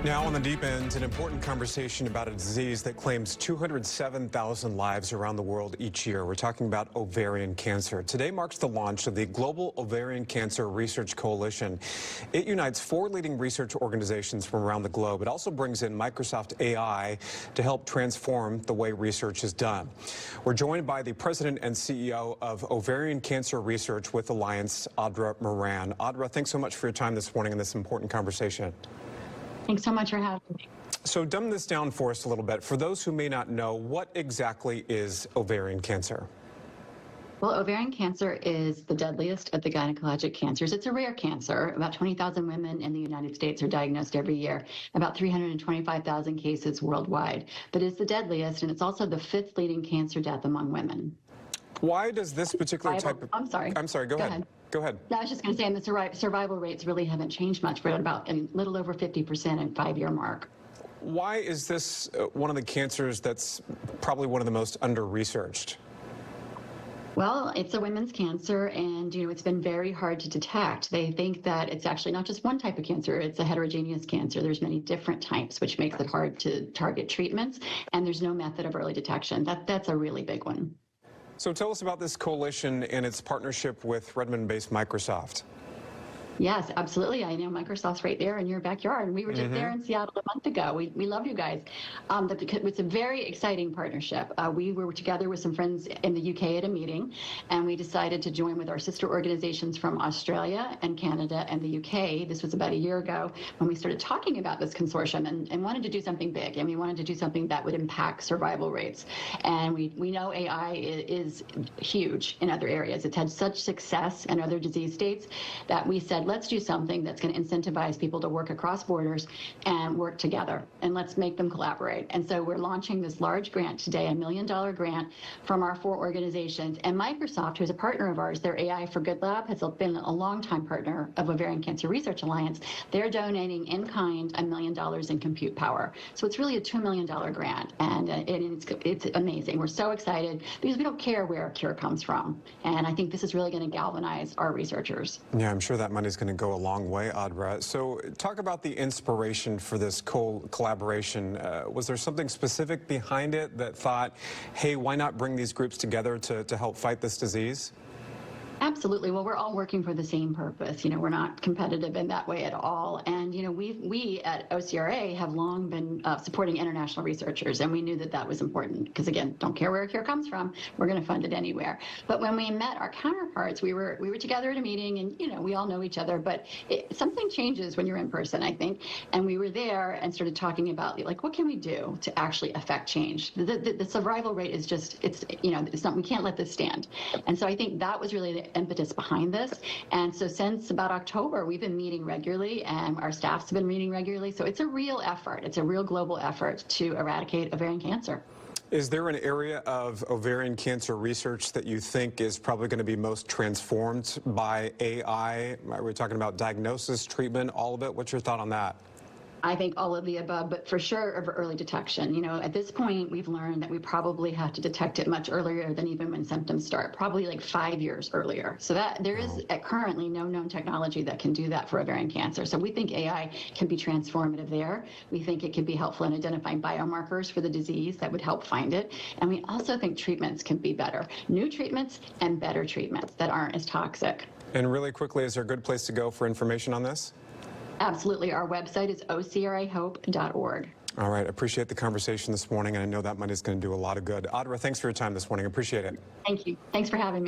Now on the deep end, an important conversation about a disease that claims 207,000 lives around the world each year. We're talking about ovarian cancer. Today marks the launch of the Global Ovarian Cancer Research Coalition. It unites 4 leading research organizations from around the globe. It also brings in Microsoft AI to help transform the way research is done. We're joined by the president and CEO of Ovarian Cancer Research with Alliance, Audra Moran. Audra, thanks so much for your time this morning in this important conversation. Thanks so much for having me. So dumb this down for us a little bit. For those who may not know, what exactly is ovarian cancer? Well, ovarian cancer is the deadliest of the gynecologic cancers. It's a rare cancer. About 20,000 women in the United States are diagnosed every year, about 325,000 cases worldwide. But it's the deadliest, and it's also the 5th leading cancer death among women. Why does this particular type of... I'm sorry, go ahead. Go ahead. No, I was just going to say, and the survival rates really haven't changed much. We're at about a little over 50% in 5-year mark. Why is this one of the cancers that's probably one of the most under-researched? Well, it's a women's cancer, and it's been very hard to detect. They think that it's actually not just one type of cancer, it's a heterogeneous cancer. There's many different types, which makes it hard to target treatments, and there's no method of early detection. That's a really big one. So tell us about this coalition and its partnership with Redmond-based Microsoft. Yes, absolutely. I know Microsoft's right there in your backyard. We were just there in Seattle a month ago. We love you guys. It's a very exciting partnership. We were together with some friends in the UK at a meeting, and we decided to join with our sister organizations from Australia and Canada and the UK. This was about a year ago when we started talking about this consortium and wanted to do something big, and we wanted to do something that would impact survival rates. And we know AI is huge in other areas. It's had such success in other disease states that we said, let's do something that's going to incentivize people to work across borders and work together, and let's make them collaborate. And so we're launching this large grant today, $1 million grant from our 4 organizations. And Microsoft, who's a partner of ours, their AI for Good Lab, has been a longtime partner of Ovarian Cancer Research Alliance. They're donating in kind $1 million in compute power. So it's really a $2 million grant, and it's amazing. We're so excited because we don't care where a cure comes from. And I think this is really going to galvanize our researchers. Yeah, I'm sure that money's going to go a long way, Audra. So talk about the inspiration for this collaboration. Was there something specific behind it that thought, hey, why not bring these groups together to help fight this disease? Absolutely. Well, we're all working for the same purpose. We're not competitive in that way at all. And, we at OCRA have long been supporting international researchers, and we knew that that was important because, again, don't care where a cure comes from, we're going to fund it anywhere. But when we met our counterparts, we were together at a meeting, and, we all know each other, but something changes when you're in person, I think. And we were there and started talking about, like, what can we do to actually affect change? The survival rate is just, we can't let this stand. And so I think that was really the impetus behind this. And so since about October, we've been meeting regularly, and our staff's been meeting regularly. So it's a real effort. It's a real global effort to eradicate ovarian cancer. Is there an area of ovarian cancer research that you think is probably going to be most transformed by AI? Are we talking about diagnosis, treatment, all of it? What's your thought on that? I think all of the above, but for sure of early detection. At this point, we've learned that we probably have to detect it much earlier than even when symptoms start, probably like 5 years earlier. So that there is currently no known technology that can do that for ovarian cancer. So we think AI can be transformative there. We think it can be helpful in identifying biomarkers for the disease that would help find it. And we also think treatments can be better. New treatments and better treatments that aren't as toxic. And really quickly, is there a good place to go for information on this? Absolutely. Our website is ocrahope.org. All right. Appreciate the conversation this morning, and I know that money is going to do a lot of good. Audra, thanks for your time this morning. Appreciate it. Thank you. Thanks for having me.